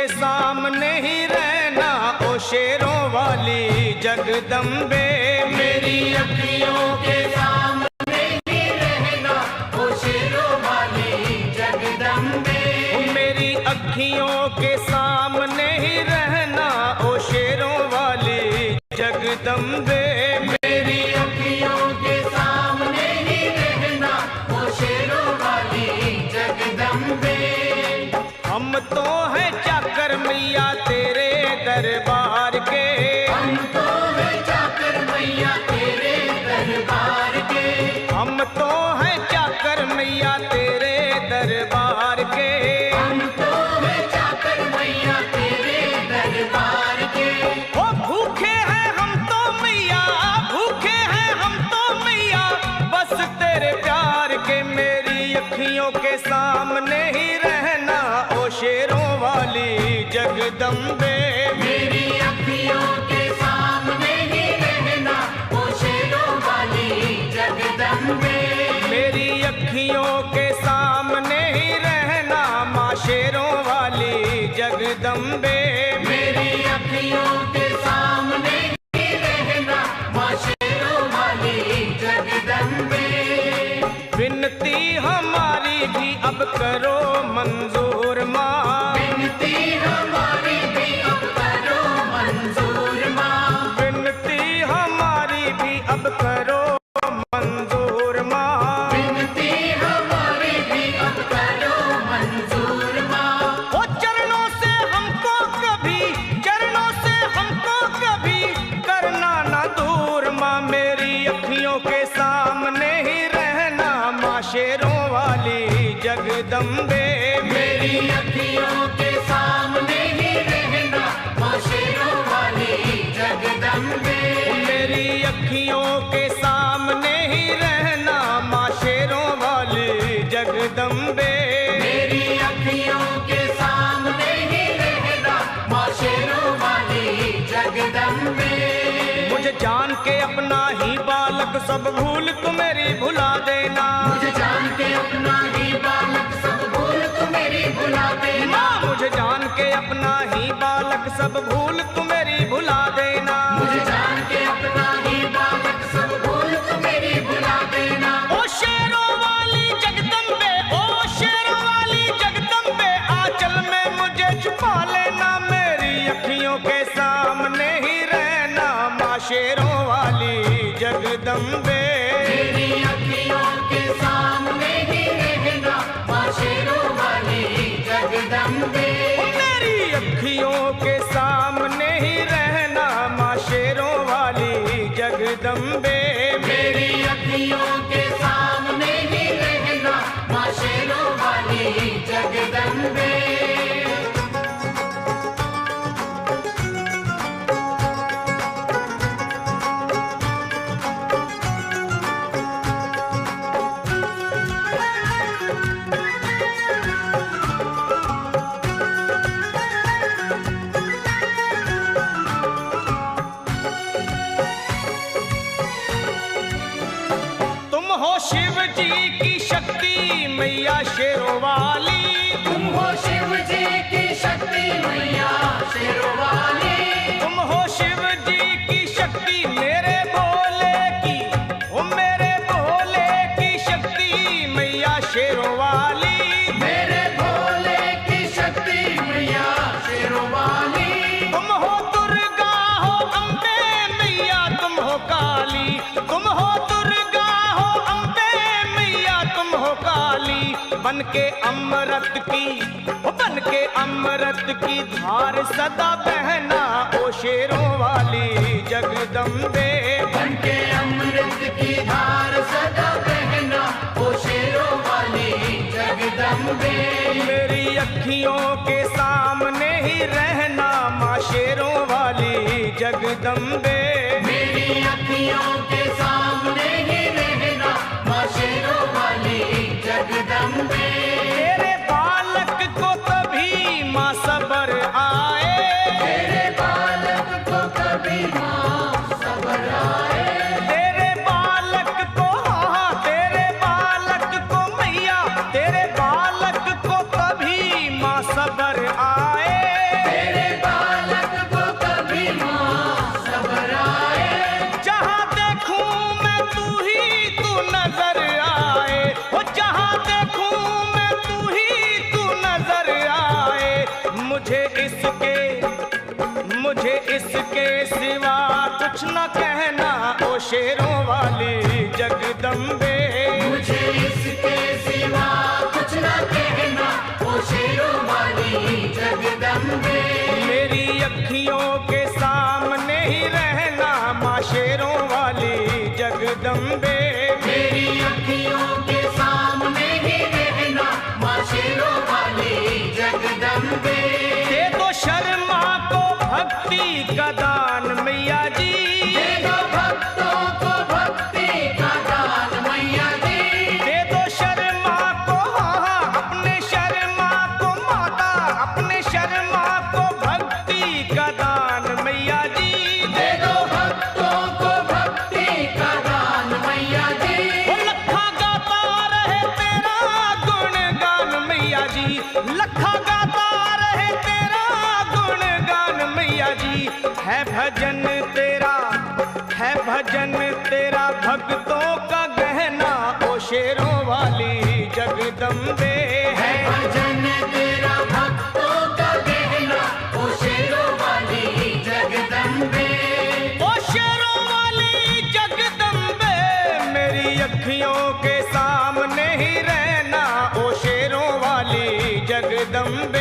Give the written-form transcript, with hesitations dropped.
के सामने ही रहना ओ शेरों वाली जगदम्बे। मेरी अखियों के सामने ही रहना ओ शेरों वाली जगदम्बे। मेरी अखियों के सामने ही रहना ओ शेरों वाली जगदम्बे। मेरी अखियों के सामने ही रहना ओ शेरों वाली जगदम्बे। हम तो हैं चाकर मैया तेरे दरबार के। हम तो हैं चाकर मैया तेरे दरबार के। हम तो हैं चाकर मैया तेरे दरबार के। हम तो हैं चाकर मैया तेरे दरबार के। ओ भूखे हैं हम तो मैया, भूखे हैं हम तो मैया बस तेरे प्यार के। मेरी अखियों के सामने ही रहना ओ शेरों वाली जगदम्बे। मेरी अखियों के सामने ही रहना ओ शेरों वाली जगदम्बे। मेरी अखियों के सामने ही रहना माँ शेरों वाली जगदम्बे। मेरी अखियों के सामने ही रहना माँ शेरों वाली जगदम्बे। विनती हमारी भी अब करो मंजूर माँ। विनती हमारी भी अब करो मंजूर माँ। विनती हमारी भी अब करो मंजूर माँ। विनती हमारी भी अब करो मंजूर माँ। ओ चरणों से हमको कभी, चरणों से हमको कभी करना ना दूर माँ। मेरी अखियों के सामने ही रहना माँ शेरों वाली जगदम्बे। मेरी अखियों के सामने ही रहना माँ शेरों वाली जगदम्बे। मेरी अखियों के सामने ही रहना माँ शेरों वाली जगदम्बे। मेरी अखियों के सामने ही रहना माँ शेरों वाली जगदम्बे। मुझे जान के अपना ही बालक सब भूल तू मेरी भुला देना। मुझे जान के अपना ही बालक सब भूल तू मेरी भुला देना। माँ मुझे जान के अपना ही बालक सब भूल तू मेरी भुला देना। मुझे जान के अपना ही बालक सब भूल तू मेरी भुला देना। ओ शेरों वाली जगदम्बे, ओ शेरों वाली जगदम्बे आंचल में मुझे छुपा लेना। मेरी अखियों के सामने ही रहना माँ शेरों वाली जगदम्बे। मेरी अखियों के सामने ही रहना माँ शेरों वाली जगदम्बे। मेरी अखियों के सामने ही रहना माँ शेरों वाली जगदम्बे। मेरी अखियों के सामने ही रहना माँ शेरों वाली जगदम्बे। तुम हो शिव जी की शक्ति मैया शेरों वाली। तुम हो शिव जी की शक्ति मैया शेरों वाली। तुम हो शिव जी की शक्ति मेरे भोले की, ओ मेरे भोले की शक्ति मैया शेरों वाली। मेरे भोले की शक्ति मैया शेरों वाली। तुम हो दुर्गा हो अम्बे मैया तुम हो काली। तुम हो दुर्गा हो अम्बे मैया तुम हो काली। बन के अमृत की, ओ बन के अमृत की धार सदा बहना ओ शेरों वाली जगदम्बे। बन के अमृत की धार सदा बहना ओ शेरों वाली जगदम्बे। मेरी अखियों के सामने ही रहना माँ शेरों वाली जगदम्बे। मेरी अखियों के सामने ही रहना माँ शेरों वाली जगदम्बे। तेरे बालक को कभी माँ सबर आए। तेरे बालक को कभी माँ सबर आए। तेरे बालक को, हाँ तेरे बालक को मैया, तेरे बालक को कभी माँ सबर आए। कुछ न कहना ओ शेरों वाली जगदम्बे। मुझे इसके सिवा कुछ न कहना ओ शेरों वाली जगदम्बे। मेरी अखियों के सामने ही रहना माँ शेरों वाली जगदम्बे। मेरी अखियों के सामने ही रहना माँ शेरों वाली जगदम्बे। दे दो शर्मा को भक्ति का दान मैया जी। दे दो भक्तों को भक्ति का दान मैया जी। दे दो शर्मा को अपने शर्मा को माता, अपने शर्मा को भक्ति का दान मैया जी। दे दो भक्तों को भक्ति का दान मैया जी। वो लखा गाता रहे तेरा गुणगान मैया जी। लखा गाता रहे तेरा गुणगान मैया जी। है भजन तेरा, है भजन तेरा भक्तों का गहना ओ शेरों वाली जगदम्बे। है भजन तेरा भक्तों का गहना ओ शेरों वाली जगदम्बे। ओ शेरों वाली जगदम्बे मेरी अखियों के सामने ही रहना ओ शेरों वाली जगदम्बे।